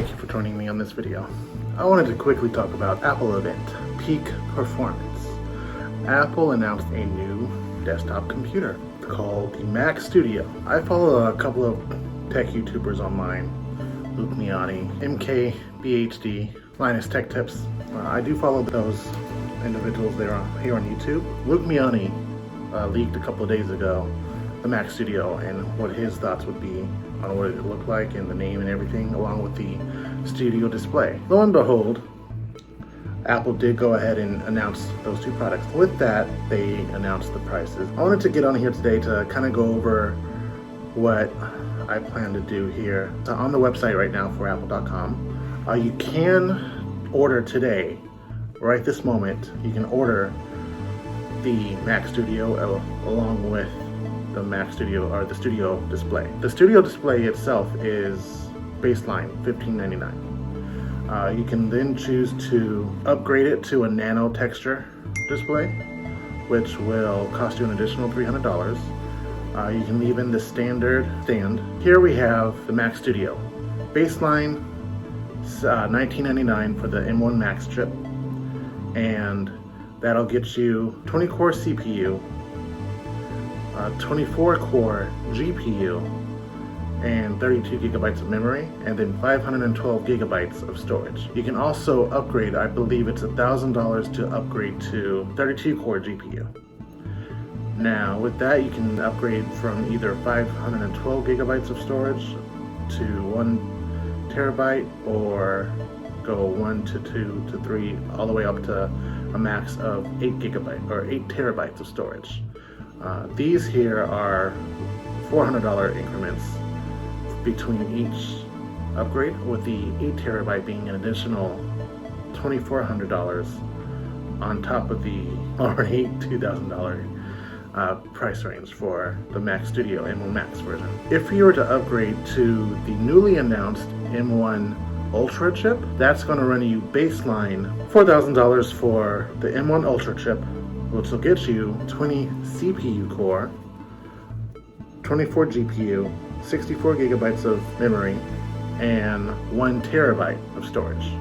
Thank you for joining me on this video. I wanted to quickly talk about Apple event, Peak Performance. Apple announced a new desktop computer called the Mac Studio. I follow a couple of tech YouTubers online, Luke Miani, MKBHD, Linus Tech Tips. I do follow those individuals there here on YouTube. Luke Miani leaked a couple of days ago the Mac Studio and what his thoughts would be on what it would look like and the name and everything, along with the Studio display. Lo and behold, Apple did go ahead and announce those two products. With that, they announced the prices. I wanted to get on here today to kind of go over what I plan to do here. So on the website right now for apple.com, you can order today, right this moment, you can order the Mac Studio along with the Mac Studio or the Studio display. The Studio display itself is baseline $15.99. You can then choose to upgrade it to a nano texture display, which will cost you an additional $300. You can leave in the standard stand. Here we have the Mac Studio. Baseline $19.99 for the M1 Max chip, and that'll get you 20-core CPU, 24-core GPU, and 32 gigabytes of memory, and then 512 gigabytes of storage. You can also upgrade, I believe it's $1,000 to upgrade to 32-core GPU. Now with that, you can upgrade from either 512 gigabytes of storage to 1 terabyte, or go 1 to 2 to 3, all the way up to a max of 8 terabytes of storage. These here are $400 increments between each upgrade, with the 8 terabyte being an additional $2,400 on top of the already $2,000 price range for the Mac Studio M1 Max version. If you were to upgrade to the newly announced M1 Ultra chip, that's going to run you baseline $4,000 for the M1 Ultra chip, which will get you 20 CPU core, 24 GPU, 64 gigabytes of memory, and 1 terabyte of storage.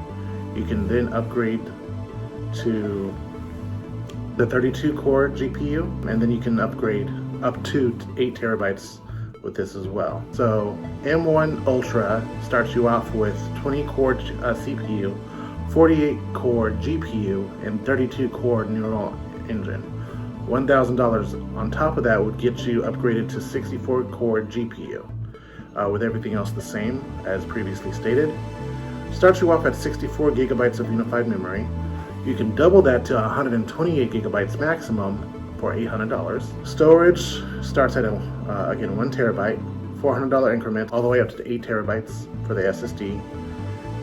You can then upgrade to the 32 core GPU, and then you can upgrade up to 8 terabytes with this as well. So M1 Ultra starts you off with 20 core CPU, 48 core GPU, and 32 core neural engine. $1,000 on top of that would get you upgraded to 64 core GPU, with everything else the same as previously stated. Starts you off at 64 gigabytes of unified memory. You can double that to 128 gigabytes maximum for $800. Storage starts at again 1 terabyte, $400 increment, all the way up to 8 terabytes for the SSD,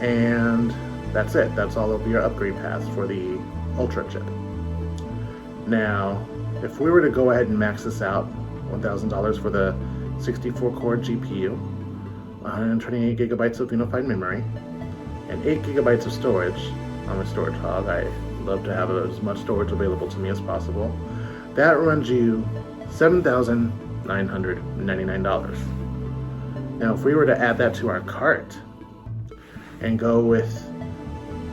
and that's it. That's all of your upgrade paths for the Ultra chip. Now, if we were to go ahead and max this out, $1,000 for the 64 core GPU, 128 gigabytes of unified memory, and 8 gigabytes of storage. I'm a storage hog. I love to have as much storage available to me as possible. That runs you $7,999. Now, if we were to add that to our cart and go with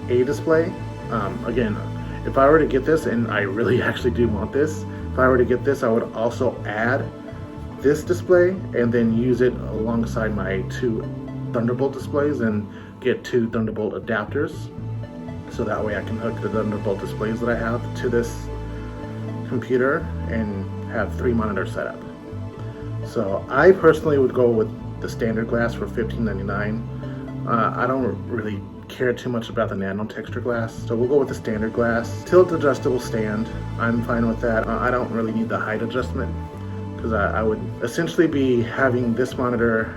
a display, again, if I were to get this, and I really actually do want this, if I were to get this, I would also add this display and then use it alongside my 2 Thunderbolt displays and get 2 Thunderbolt adapters. So that way I can hook the Thunderbolt displays that I have to this computer and have 3 monitors set up. So I personally would go with the standard glass for $15.99. I don't really care too much about the nano texture glass, so we'll go with the standard glass. Tilt adjustable stand, I'm fine with that. I don't really need the height adjustment, because I would essentially be having this monitor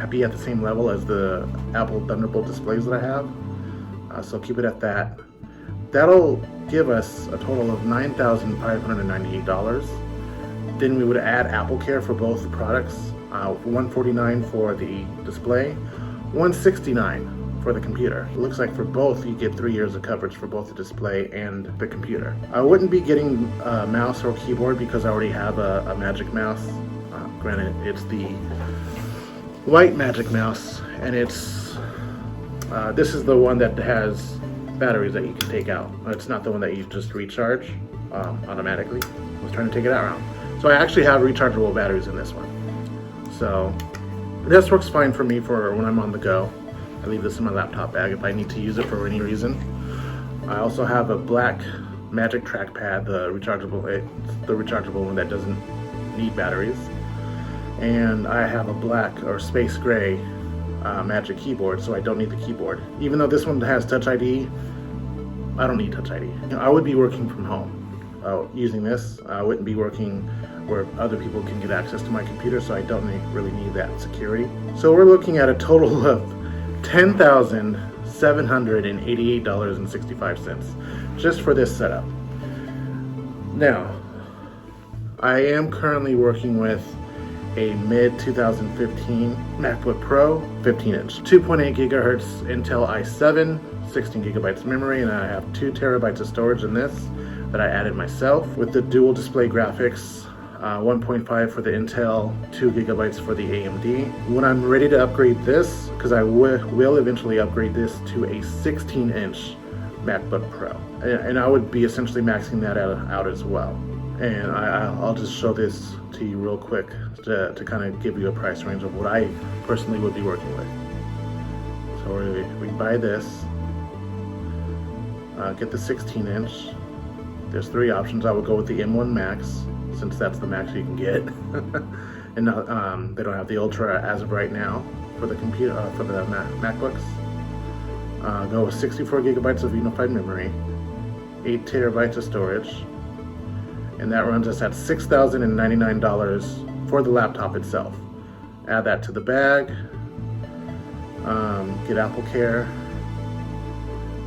be at the same level as the Apple Thunderbolt displays that I have. So keep it at that. That'll give us a total of $9,598. Then we would add AppleCare for both products, $149 for the display, $169 for the computer. It looks like for both you get 3 years of coverage for both the display and the computer. I wouldn't be getting a mouse or keyboard because I already have a Magic Mouse. Granted, it's the white Magic Mouse, and it's This is the one that has batteries that you can take out. It's not the one that you just recharge automatically. I was trying to take it out around. So I actually have rechargeable batteries in this one. So this works fine for me for when I'm on the go. I leave this in my laptop bag if I need to use it for any reason. I also have a black Magic Trackpad, the rechargeable one that doesn't need batteries. And I have a black or space gray Magic Keyboard, so I don't need the keyboard. Even though this one has Touch ID, I don't need Touch ID. I would be working from home using this. I wouldn't be working where other people can get access to my computer, so I don't really need that security. So we're looking at a total of $10,788.65 just for this setup. Now, I am currently working with a mid-2015 MacBook Pro 15-inch, 2.8 gigahertz Intel i7, 16 gigabytes memory, and I have 2 terabytes of storage in this that I added myself with the dual display graphics, 1.5 for the Intel, 2 gigabytes for the AMD. When I'm ready to upgrade this, because I will eventually upgrade this to a 16-inch MacBook Pro, and I would be essentially maxing that out as well. And I'll just show this to you real quick to kind of give you a price range of what I personally would be working with. So we buy this, get the 16-inch. There's 3 options. I would go with the M1 Max, since that's the max you can get. And they don't have the Ultra as of right now for the computer, for the MacBooks. Go with 64 gigabytes of unified memory, 8 terabytes of storage, and that runs us at $6,099 for the laptop itself. Add that to the bag, get AppleCare,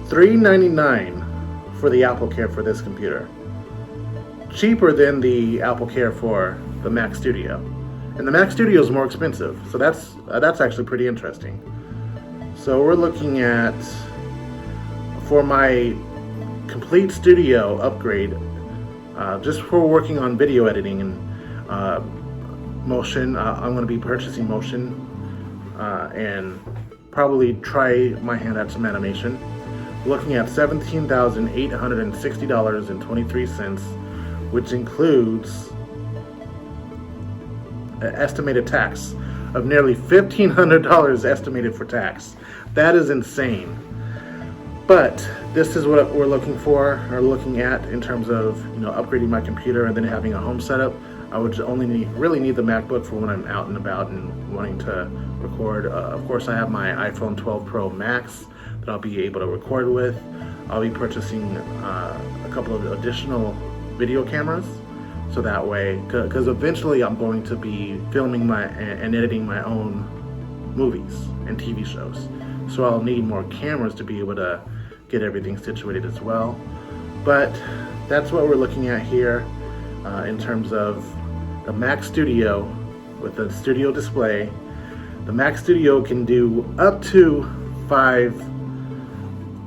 $399 for the AppleCare for this computer. Cheaper than the AppleCare for the Mac Studio. And the Mac Studio is more expensive, so that's actually pretty interesting. So we're looking at, for my complete studio upgrade, just for working on video editing and Motion, I'm going to be purchasing Motion and probably try my hand at some animation. Looking at $17,860.23, which includes an estimated tax of nearly $1,500 estimated for tax. That is insane. But this is what we're looking for, or looking at, in terms of, upgrading my computer and then having a home setup. I would only really need the MacBook for when I'm out and about and wanting to record. Of course, I have my iPhone 12 Pro Max that I'll be able to record with. I'll be purchasing a couple of additional video cameras, so that way, because eventually I'm going to be filming and editing my own movies and TV shows. So I'll need more cameras to be able to get everything situated as well. But that's what we're looking at here in terms of the Mac Studio with the Studio Display. The Mac Studio can do up to 5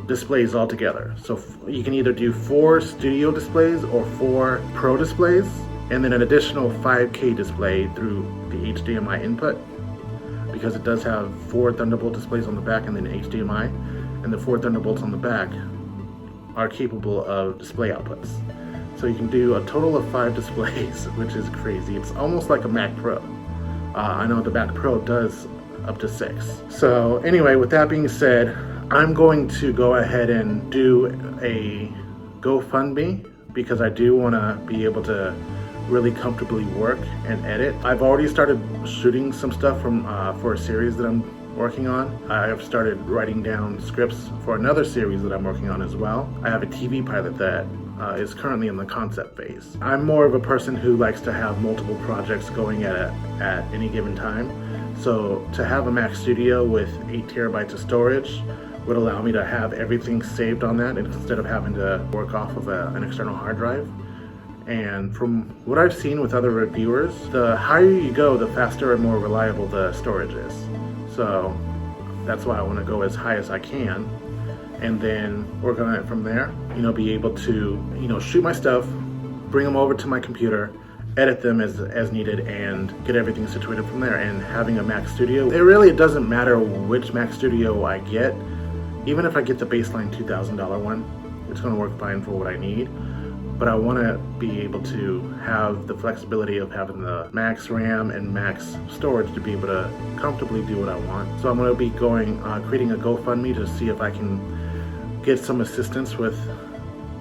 displays altogether. So you can either do 4 Studio displays or 4 Pro displays, and then an additional 5K display through the HDMI input, because it does have 4 Thunderbolt displays on the back and then HDMI, and the 4 Thunderbolts on the back are capable of display outputs. So you can do a total of 5 displays, which is crazy. It's almost like a Mac Pro. I know the Mac Pro does up to 6. So anyway, with that being said, I'm going to go ahead and do a GoFundMe, because I do want to be able to really comfortably work and edit. I've already started shooting some stuff for a series that I'm working on. I've started writing down scripts for another series that I'm working on as well. I have a TV pilot that is currently in the concept phase. I'm more of a person who likes to have multiple projects going at any given time. So to have a Mac Studio with 8 terabytes of storage would allow me to have everything saved on that instead of having to work off of an external hard drive. And from what I've seen with other reviewers, the higher you go, the faster and more reliable the storage is. So that's why I want to go as high as I can, and then work on it from there. Be able to, shoot my stuff, bring them over to my computer, edit them as needed, and get everything situated from there. And having a Mac Studio, it doesn't matter which Mac Studio I get. Even if I get the baseline $2,000 one, it's going to work fine for what I need. But I want to be able to have the flexibility of having the max RAM and max storage to be able to comfortably do what I want. So I'm going to be creating a GoFundMe to see if I can get some assistance with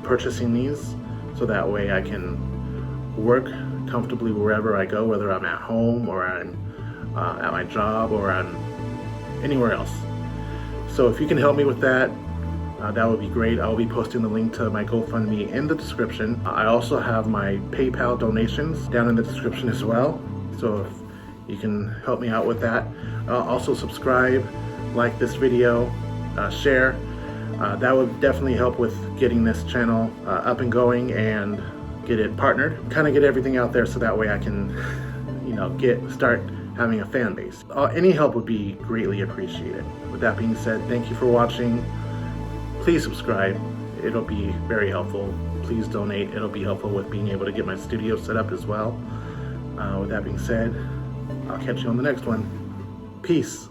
purchasing these, so that way I can work comfortably wherever I go, whether I'm at home or I'm at my job or I'm anywhere else. So if you can help me with that, that would be great. I'll be posting the link to my GoFundMe in the description. I also have my PayPal donations down in the description as well. So if you can help me out with that. Also subscribe, like this video, share. That would definitely help with getting this channel up and going and get it partnered. Kind of get everything out there so that way I can, start having a fan base. Any help would be greatly appreciated. With that being said, thank you for watching. Please subscribe, it'll be very helpful. Please donate, it'll be helpful with being able to get my studio set up as well. With that being said, I'll catch you on the next one. Peace.